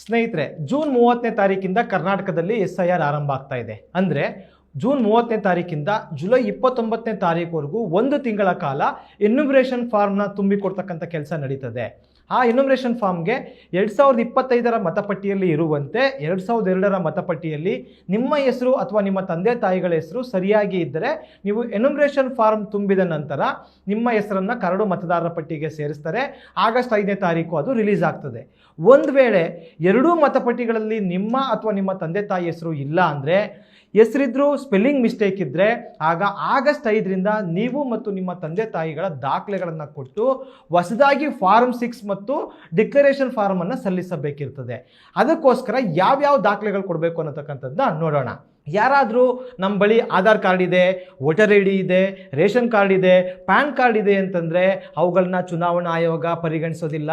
ಸ್ನೇಹಿತರೆ, ಜೂನ್ 30ನೇ ತಾರೀಕಿಂದ ಕರ್ನಾಟಕದಲ್ಲಿ SIR ಆರಂಭ ಆಗ್ತಾ ಇದೆ. ಅಂದರೆ ಜೂನ್ 30ನೇ ತಾರೀಕಿಂದ ಜುಲೈ 29ನೇ ತಾರೀಕುವರೆಗೂ ಒಂದು ತಿಂಗಳ ಕಾಲ ಎನ್ಯುಮರೇಷನ್ ಫಾರ್ಮ್ನ ತುಂಬಿಕೊಡ್ತಕ್ಕಂಥ ಕೆಲಸ ನಡೀತದೆ. ಆ ಎನ್ಯುಮರೇಷನ್ ಫಾರ್ಮ್ಗೆ 2025ರ ಮತಪಟ್ಟಿಯಲ್ಲಿ ಇರುವಂತೆ 2002ರ ಮತಪಟ್ಟಿಯಲ್ಲಿ ನಿಮ್ಮ ಹೆಸರು ಅಥವಾ ನಿಮ್ಮ ತಂದೆ ತಾಯಿಗಳ ಹೆಸರು ಸರಿಯಾಗಿ ಇದ್ದರೆ ನೀವು ಎನ್ಯುಮರೇಷನ್ ಫಾರ್ಮ್ ತುಂಬಿದ ನಂತರ ನಿಮ್ಮ ಹೆಸರನ್ನು ಕರಡು ಮತದಾರರ ಪಟ್ಟಿಗೆ ಸೇರಿಸ್ತಾರೆ. ಆಗಸ್ಟ್ 5ನೇ ತಾರೀಕು ಅದು ರಿಲೀಸ್ ಆಗ್ತದೆ. ಒಂದು ವೇಳೆ ಎರಡೂ ಮತಪಟ್ಟಿಗಳಲ್ಲಿ ನಿಮ್ಮ ಅಥವಾ ನಿಮ್ಮ ತಂದೆ ತಾಯಿ ಹೆಸರು ಇಲ್ಲ ಅಂದರೆ, ಹೆಸರಿದ್ರೂ ಸ್ಪೆಲ್ಲಿಂಗ್ ಮಿಸ್ಟೇಕ್ ಇದ್ದರೆ, ಆಗ ಆಗಸ್ಟ್ 5ರಿಂದ ನೀವು ಮತ್ತು ನಿಮ್ಮ ತಂದೆ ತಾಯಿಗಳ ದಾಖಲೆಗಳನ್ನು ಕೊಟ್ಟು ಹೊಸದಾಗಿ ಫಾರ್ಮ್ 6 ಮತ್ತು ಡಿಕ್ಲರೇಷನ್ ಫಾರ್ಮನ್ನು ಸಲ್ಲಿಸಬೇಕಿರ್ತದೆ. ಅದಕ್ಕೋಸ್ಕರ ಯಾವ್ಯಾವ ದಾಖಲೆಗಳು ಕೊಡಬೇಕು ಅನ್ನತಕ್ಕಂಥದ್ದನ್ನ ನೋಡೋಣ. ಯಾರಾದರೂ ನಮ್ಮ ಬಳಿ ಆಧಾರ್ ಕಾರ್ಡ್ ಇದೆ, ವೋಟರ್ ಐ ಡಿ ಇದೆ, ರೇಷನ್ ಕಾರ್ಡ್ ಇದೆ, ಪ್ಯಾನ್ ಕಾರ್ಡ್ ಇದೆ ಅಂತಂದರೆ ಅವುಗಳನ್ನ ಚುನಾವಣಾ ಆಯೋಗ ಪರಿಗಣಿಸೋದಿಲ್ಲ,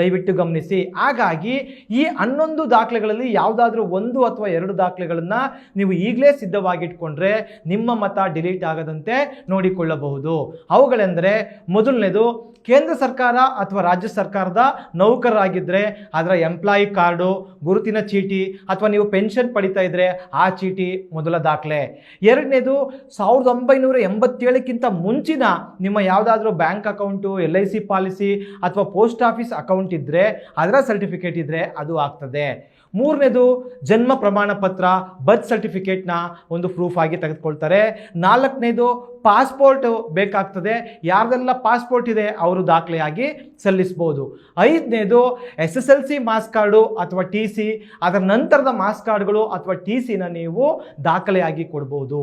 ದಯವಿಟ್ಟು ಗಮನಿಸಿ. ಹಾಗಾಗಿ ಈ 11 ದಾಖಲೆಗಳಲ್ಲಿ ಯಾವುದಾದ್ರೂ 1 ಅಥವಾ 2 ದಾಖಲೆಗಳನ್ನು ನೀವು ಈಗಲೇ ಸಿದ್ಧವಾಗಿಟ್ಕೊಂಡ್ರೆ ನಿಮ್ಮ ಮತ ಡಿಲೀಟ್ ಆಗದಂತೆ ನೋಡಿಕೊಳ್ಳಬಹುದು. ಅವುಗಳೆಂದರೆ, ಮೊದಲನೇದು ಕೇಂದ್ರ ಸರ್ಕಾರ ಅಥವಾ ರಾಜ್ಯ ಸರ್ಕಾರದ ನೌಕರರಾಗಿದ್ದರೆ ಅದರ ಎಂಪ್ಲಾಯಿ ಕಾರ್ಡು, ಗುರುತಿನ ಚೀಟಿ ಅಥವಾ ನೀವು ಪೆನ್ಷನ್ ಪಡಿತಾ ಇದ್ರೆ ಆ ಚೀಟಿ ಮೊದಲ ದಾಖಲೆ. ಎರಡನೇದು 1987ಕ್ಕಿಂತ ಮುಂಚಿನ ನಿಮ್ಮ ಯಾವುದಾದ್ರೂ ಬ್ಯಾಂಕ್ ಅಕೌಂಟು, LIC ಪಾಲಿಸಿ ಅಥವಾ ಪೋಸ್ಟ್ ಆಫೀಸ್ ಅಕೌಂಟ್ ಇದ್ದರೆ ಅದರ ಸರ್ಟಿಫಿಕೇಟ್ ಇದ್ದರೆ ಅದು ಆಗ್ತದೆ. ಮೂರನೇದು ಜನ್ಮ ಪ್ರಮಾಣ ಪತ್ರ, ಬರ್ತ್ ಸರ್ಟಿಫಿಕೇಟ್ನ ಒಂದು ಪ್ರೂಫ್ ಆಗಿ ತೆಗೆದುಕೊಳ್ತಾರೆ. ನಾಲ್ಕನೇದು ಪಾಸ್ಪೋರ್ಟ್ ಬೇಕಾಗ್ತದೆ. ಯಾರ್ದೆಲ್ಲ ಪಾಸ್ಪೋರ್ಟ್ ಇದೆ ಅವರು ದಾಖಲೆಯಾಗಿ ಸಲ್ಲಿಸ್ಬೋದು. ಐದನೇದು SSLC ಮಾರ್ಕ್ಸ್ ಕಾರ್ಡು ಅಥವಾ TC, ಅದರ ನಂತರದ ಮಾರ್ಕ್ಸ್ ಕಾರ್ಡ್ಗಳು ಅಥವಾ TCನ ನೀವು ದಾಖಲೆಯಾಗಿ ಕೊಡ್ಬೋದು.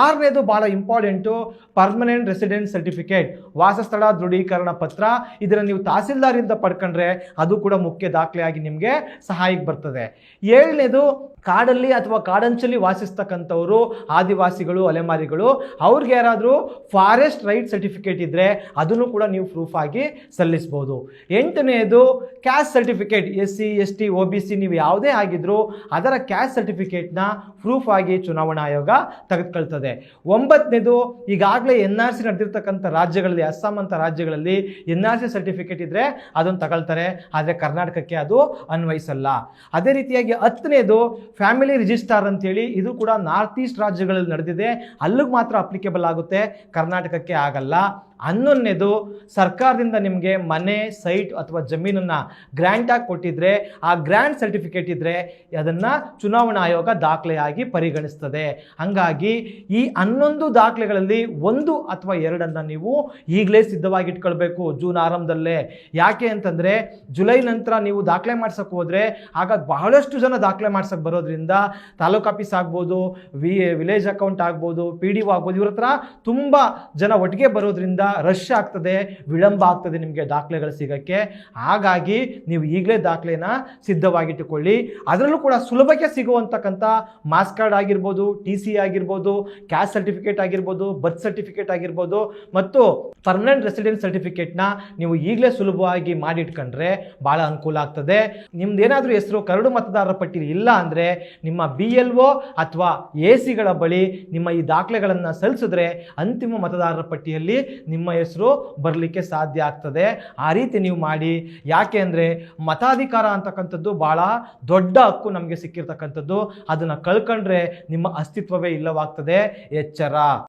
ಆರನೇದು ಭಾಳ ಇಂಪಾರ್ಟೆಂಟು, ಪರ್ಮನೆಂಟ್ ರೆಸಿಡೆನ್ಸ್ ಸರ್ಟಿಫಿಕೇಟ್, ವಾಸಸ್ಥಳ ದೃಢೀಕರಣ ಪತ್ರ. ಇದನ್ನು ನೀವು ತಹಸೀಲ್ದಾರಿಂದ ಪಡ್ಕೊಂಡ್ರೆ ಅದು ಕೂಡ ಮುಖ್ಯ ದಾಖಲೆಯಾಗಿ ನಿಮಗೆ ಸಹಾಯಕ್ಕೆ ಬರ್ತದೆ. ಏಳನೇದು ಕಾಡಲ್ಲಿ ಅಥವಾ ಕಾಡಂಚಲ್ಲಿ ವಾಸಿಸ್ತಕ್ಕಂಥವರು, ಆದಿವಾಸಿಗಳು, ಅಲೆಮಾರಿಗಳು, ಅವ್ರಿಗೆ ಯಾರಾದರೂ ಫಾರೆಸ್ಟ್ ರೈಟ್ ಸರ್ಟಿಫಿಕೇಟ್ ಇದ್ದರೆ ಅದನ್ನು ಕೂಡ ನೀವು ಪ್ರೂಫ್ ಆಗಿ ಸಲ್ಲಿಸ್ಬೋದು. ಎಂಟನೇದು caste certificate, SC ST OBC ನೀವು ಯಾವುದೇ ಆಗಿದ್ರೂ ಅದರ ಕ್ಯಾಸ್ಟ್ ಸರ್ಟಿಫಿಕೇಟ್ನ ಪ್ರೂಫ್ ಆಗಿ ಚುನಾವಣಾ ಆಯೋಗ ತೆಗೆದುಕೊಳ್ತದೆ. ಒಂಬತ್ತನೇದು ಈಗಾಗಲೇ NRC ನಡೆದಿರ್ತಕ್ಕಂಥ ರಾಜ್ಯಗಳಲ್ಲಿ, ಅಸ್ಸಾಂ ಅಂತ ರಾಜ್ಯಗಳಲ್ಲಿ NRC ಸರ್ಟಿಫಿಕೇಟ್ ಇದ್ದರೆ ಅದನ್ನು ತಗೊಳ್ತಾರೆ, ಆದರೆ ಕರ್ನಾಟಕಕ್ಕೆ ಅದು ಅನ್ವಯಿಸಲ್ಲ. ಅದೇ ರೀತಿಯಾಗಿ 10ನೇದು ಫ್ಯಾಮಿಲಿ ರಿಜಿಸ್ಟಾರ್ ಅಂತೇಳಿ, ಇದು ಕೂಡ ನಾರ್ತ್ ಈಸ್ಟ್ ರಾಜ್ಯಗಳಲ್ಲಿ ನಡೆದಿದೆ, ಅಲ್ಲಿಗೆ ಮಾತ್ರ ಅಪ್ಲಿಕೇಬಲ್ ಆಗುತ್ತೆ, ಕರ್ನಾಟಕಕ್ಕೆ ಆಗಲ್ಲ. 11ನೇದು ಸರ್ಕಾರದಿಂದ ನಿಮಗೆ ಮನೆ, ಸೈಟ್ ಅಥವಾ ಜಮೀನನ್ನು ಗ್ರ್ಯಾಂಟಾಗಿ ಕೊಟ್ಟಿದ್ರೆ ಆ ಗ್ರ್ಯಾಂಟ್ ಸರ್ಟಿಫಿಕೇಟ್ ಇದ್ದರೆ ಅದನ್ನು ಚುನಾವಣಾ ಆಯೋಗ ದಾಖಲೆಯಾಗಿ ಪರಿಗಣಿಸ್ತದೆ. ಹಾಗಾಗಿ ಈ 11 ದಾಖಲೆಗಳಲ್ಲಿ 1 ಅಥವಾ 2 ನೀವು ಈಗಲೇ ಸಿದ್ಧವಾಗಿಟ್ಕೊಳ್ಬೇಕು ಜೂನ್ ಆರಂಭದಲ್ಲೇ. ಯಾಕೆ ಅಂತಂದರೆ ಜುಲೈ ನಂತರ ನೀವು ದಾಖಲೆ ಮಾಡ್ಸೋಕೆ ಹೋದರೆ ಆಗ ಬಹಳಷ್ಟು ಜನ ದಾಖಲೆ ಮಾಡ್ಸೋಕೆ ಬರೋದ್ರಿಂದ ತಾಲೂಕು ಆಫೀಸ್ ಆಗ್ಬೋದು, ವಿಲೇಜ್ ಅಕೌಂಟ್ ಆಗ್ಬೋದು, PDO ಆಗ್ಬೋದು, ಇವ್ರ ಹತ್ರ ತುಂಬ ಜನ ಒಟ್ಟಿಗೆ ಬರೋದ್ರಿಂದ ರಶ್ ಆಗ್ತದೆ, ವಿಳಂಬ ಆಗ್ತದೆ ನಿಮಗೆ ದಾಖಲೆಗಳು ಸಿಗೋಕ್ಕೆ. ಹಾಗಾಗಿ ನೀವು ಈಗಲೇ ದಾಖಲೆನ ಸಿದ್ಧವಾಗಿಟ್ಟುಕೊಳ್ಳಿ. ಅದರಲ್ಲೂ ಕೂಡ ಸುಲಭಕ್ಕೆ ಸಿಗುವಂತಕ್ಕಂಥ ಮಾರ್ಕ್ಸ್ ಕಾರ್ಡ್ ಆಗಿರ್ಬೋದು, TC ಆಗಿರ್ಬೋದು, ಕ್ಯಾಸ್ಟ್ ಸರ್ಟಿಫಿಕೇಟ್ ಆಗಿರ್ಬೋದು, ಬರ್ತ್ ಸರ್ಟಿಫಿಕೇಟ್ ಆಗಿರ್ಬೋದು ಮತ್ತು ಪರ್ಮನೆಂಟ್ ರೆಸಿಡೆನ್ಸ್ ಸರ್ಟಿಫಿಕೇಟ್ನ ನೀವು ಈಗಲೇ ಸುಲಭವಾಗಿ ಮಾಡಿಟ್ಕೊಂಡ್ರೆ ಭಾಳ ಅನುಕೂಲ ಆಗ್ತದೆ. ನಿಮ್ದೇನಾದರೂ ಹೆಸರು ಕರಡು ಮತದಾರರ ಪಟ್ಟಿಯಲ್ಲಿ ಇಲ್ಲ ಅಂದರೆ ನಿಮ್ಮ BLO ಅಥವಾ AC ಗಳ ಬಳಿ ನಿಮ್ಮ ಈ ದಾಖಲೆಗಳನ್ನು ಸಲ್ಲಿಸಿದ್ರೆ ಅಂತಿಮ ಮತದಾರರ ಪಟ್ಟಿಯಲ್ಲಿ ನಿಮ್ಮ ಹೆಸರು ಬರಲಿಕ್ಕೆ ಸಾಧ್ಯ ಆಗ್ತದೆ. ಆ ರೀತಿ ನೀವು ಮಾಡಿ. ಯಾಕೆ ಅಂದರೆ ಮತಾಧಿಕಾರ ಅಂತಕ್ಕಂಥದ್ದು ಭಾಳ ದೊಡ್ಡ ಹಕ್ಕು ನಮಗೆ ಸಿಕ್ಕಿರ್ತಕ್ಕಂಥದ್ದು. ಅದನ್ನು ಕಳ್ಕೊಂಡ್ರೆ ನಿಮ್ಮ ಅಸ್ತಿತ್ವವೇ ಇಲ್ಲವಾಗ್ತದೆ. ಎಚ್ಚರ.